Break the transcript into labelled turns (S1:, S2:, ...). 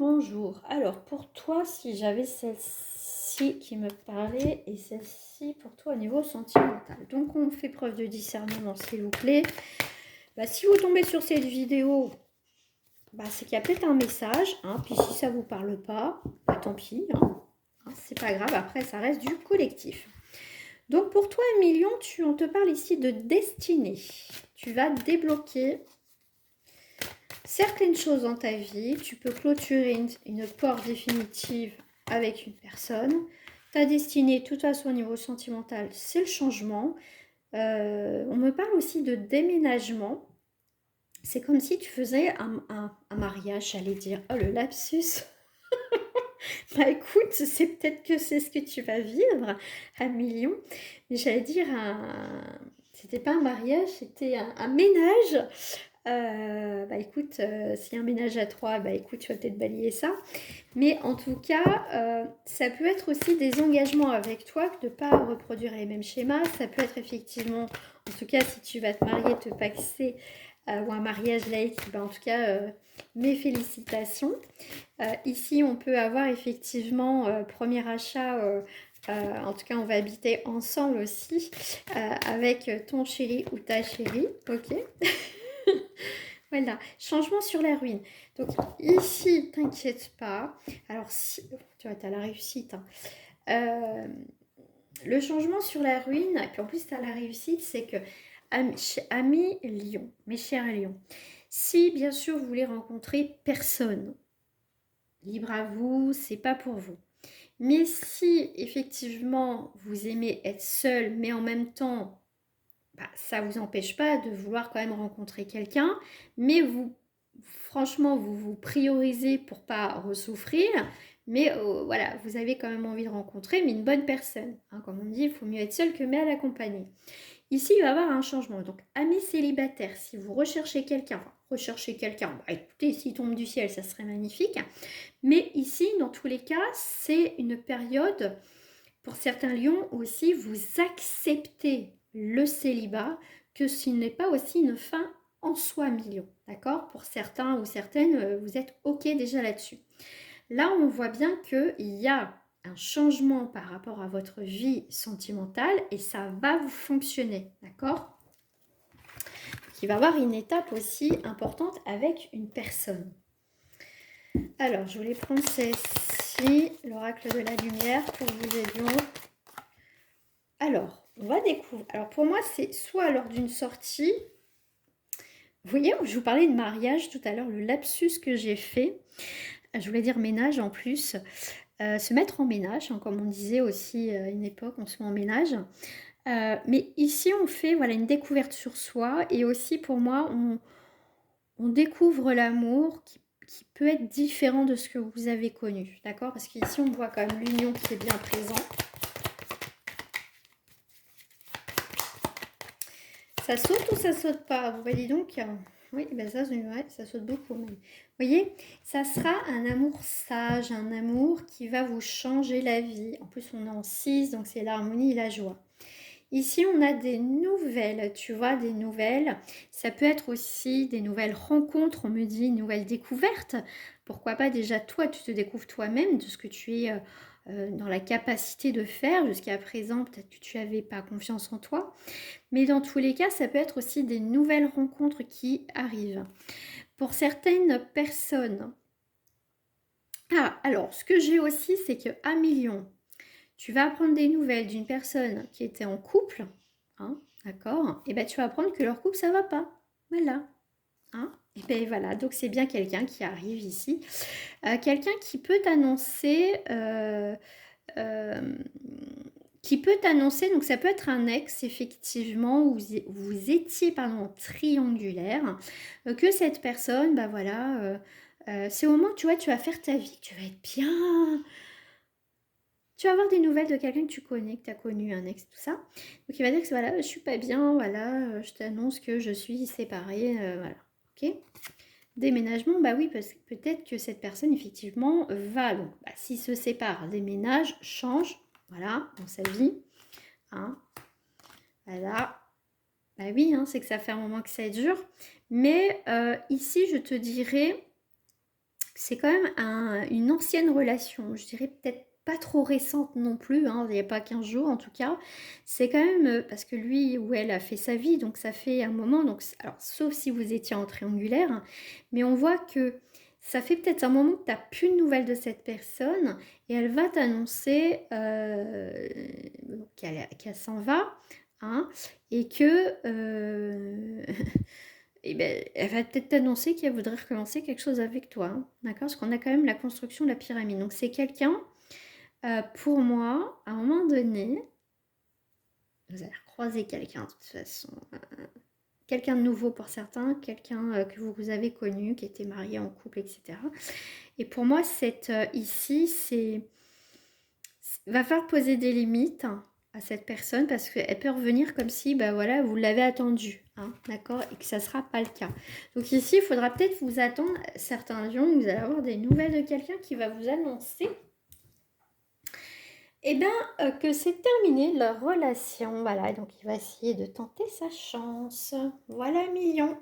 S1: bonjour. Alors pour toi, si j'avais celle-ci qui me parlait et celle-ci pour toi au niveau sentimental. Donc on fait preuve de discernement s'il vous plaît. Si vous tombez sur cette vidéo, c'est qu'il y a peut-être un message. Puis si ça ne vous parle pas, tant pis. C'est pas grave, après ça reste du collectif. Donc pour toi Emilion, on te parle ici de destinée. Tu vas débloquer certaines choses dans ta vie, tu peux clôturer une porte définitive avec une personne. Ta destinée, de toute façon, au niveau sentimental, c'est le changement. On me parle aussi de déménagement. C'est comme si tu faisais un mariage, j'allais dire. Oh, le lapsus. Écoute, c'est peut-être que c'est ce que tu vas vivre à millions. Mais j'allais dire, c'était pas un mariage, c'était un ménage. Écoute, s'il y a un ménage à trois, écoute, tu vas peut-être balayer ça. Mais en tout cas, ça peut être aussi des engagements avec toi, de ne pas reproduire les mêmes schémas. Ça peut être effectivement, en tout cas, si tu vas te marier, te paxer, ou un mariage laïque, en tout cas, mes félicitations. Ici, on peut avoir effectivement, premier achat, en tout cas, on va habiter ensemble aussi, avec ton chéri ou ta chérie, ok. Voilà, changement sur la ruine. Donc ici, t'inquiète pas. Alors si, tu vois, tu as la réussite. Le changement sur la ruine, et puis en plus tu as la réussite, c'est que, amis Lion, mes chers Lions, si bien sûr vous voulez rencontrer personne, libre à vous, c'est pas pour vous. Mais si effectivement vous aimez être seul, mais en même temps ça ne vous empêche pas de vouloir quand même rencontrer quelqu'un, mais franchement, vous priorisez pour pas ressouffrir, mais voilà, vous avez quand même envie de rencontrer, mais une bonne personne. Comme on dit, il faut mieux être seul que mal accompagné. Ici, il va y avoir un changement. Donc, amis célibataires, si vous recherchez quelqu'un, écoutez, s'il tombe du ciel, ça serait magnifique. Mais ici, dans tous les cas, c'est une période, pour certains lions aussi, vous acceptez le célibat, que ce n'est pas aussi une fin en soi, million. D'accord? Pour certains ou certaines, vous êtes OK déjà là-dessus. Là, on voit bien qu'il y a un changement par rapport à votre vie sentimentale et ça va vous fonctionner. D'accord? Il va y avoir une étape aussi importante avec une personne. Alors, je voulais prendre celle-ci, l'oracle de la lumière, pour vous aider. Alors, on va découvrir. Alors, pour moi, c'est soit lors d'une sortie. Vous voyez, je vous parlais de mariage tout à l'heure, le lapsus que j'ai fait. Je voulais dire ménage en plus. Se mettre en ménage, comme on disait aussi à une époque, on se met en ménage. Mais ici, on fait une découverte sur soi. Et aussi, pour moi, on découvre l'amour qui peut être différent de ce que vous avez connu. D'accord? Parce qu'ici, on voit quand même l'union qui est bien présente. Ça saute ou ça saute pas? Vous voyez donc, oui, ça saute beaucoup même. Vous voyez, ça sera un amour sage, un amour qui va vous changer la vie. En plus, on est en 6, donc c'est l'harmonie et la joie. Ici, on a des nouvelles, tu vois, des nouvelles. Ça peut être aussi des nouvelles rencontres, on me dit, une nouvelle découverte. Pourquoi pas déjà toi, tu te découvres toi-même de ce que tu es dans la capacité de faire. Jusqu'à présent, peut-être que tu n'avais pas confiance en toi. Mais dans tous les cas, ça peut être aussi des nouvelles rencontres qui arrivent. Pour certaines personnes... alors, ce que j'ai aussi, c'est qu'à million, tu vas apprendre des nouvelles d'une personne qui était en couple, d'accord? Et tu vas apprendre que leur couple, ça va pas. Voilà. Et voilà, donc c'est bien quelqu'un qui arrive ici. Quelqu'un qui peut t'annoncer... donc ça peut être un ex, effectivement, où vous étiez, triangulaire, que cette personne, c'est au moment où tu vas faire ta vie, que tu vas être bien... Tu vas avoir des nouvelles de quelqu'un que tu connais, que tu as connu, un ex, tout ça. Donc il va dire que je suis pas bien, je t'annonce que je suis séparée, voilà. Ok? Déménagement, oui, parce que peut-être que cette personne, effectivement, va, donc, s'il se sépare, déménage, change, voilà, dans sa vie. Voilà. Oui, c'est que ça fait un moment que ça dure. Mais ici, je te dirais c'est quand même une ancienne relation, je dirais peut-être pas trop récente non plus, hein, il n'y a pas 15 jours en tout cas. C'est quand même, parce que lui ou elle a fait sa vie, donc ça fait un moment, donc, alors sauf si vous étiez en triangulaire, hein, mais on voit que ça fait peut-être un moment que tu n'as plus de nouvelles de cette personne, et elle va t'annoncer qu'elle s'en va, hein, et que et ben, elle va peut-être t'annoncer qu'elle voudrait recommencer quelque chose avec toi, hein, d'accord? Parce qu'on a quand même la construction de la pyramide. Donc c'est quelqu'un, pour moi, à un moment donné, vous allez recroiser quelqu'un de toute façon. Quelqu'un de nouveau pour certains, quelqu'un que vous avez connu, qui était marié en couple, etc. Et pour moi, ici, va falloir poser des limites, hein, à cette personne parce qu'elle peut revenir comme si bah voilà, vous l'avez attendu, hein, d'accord, et que ça ne sera pas le cas. Donc ici, il faudra peut-être vous attendre, certains lions, vous allez avoir des nouvelles de quelqu'un qui va vous annoncer que c'est terminé leur relation. Voilà, donc il va essayer de tenter sa chance. Voilà, million.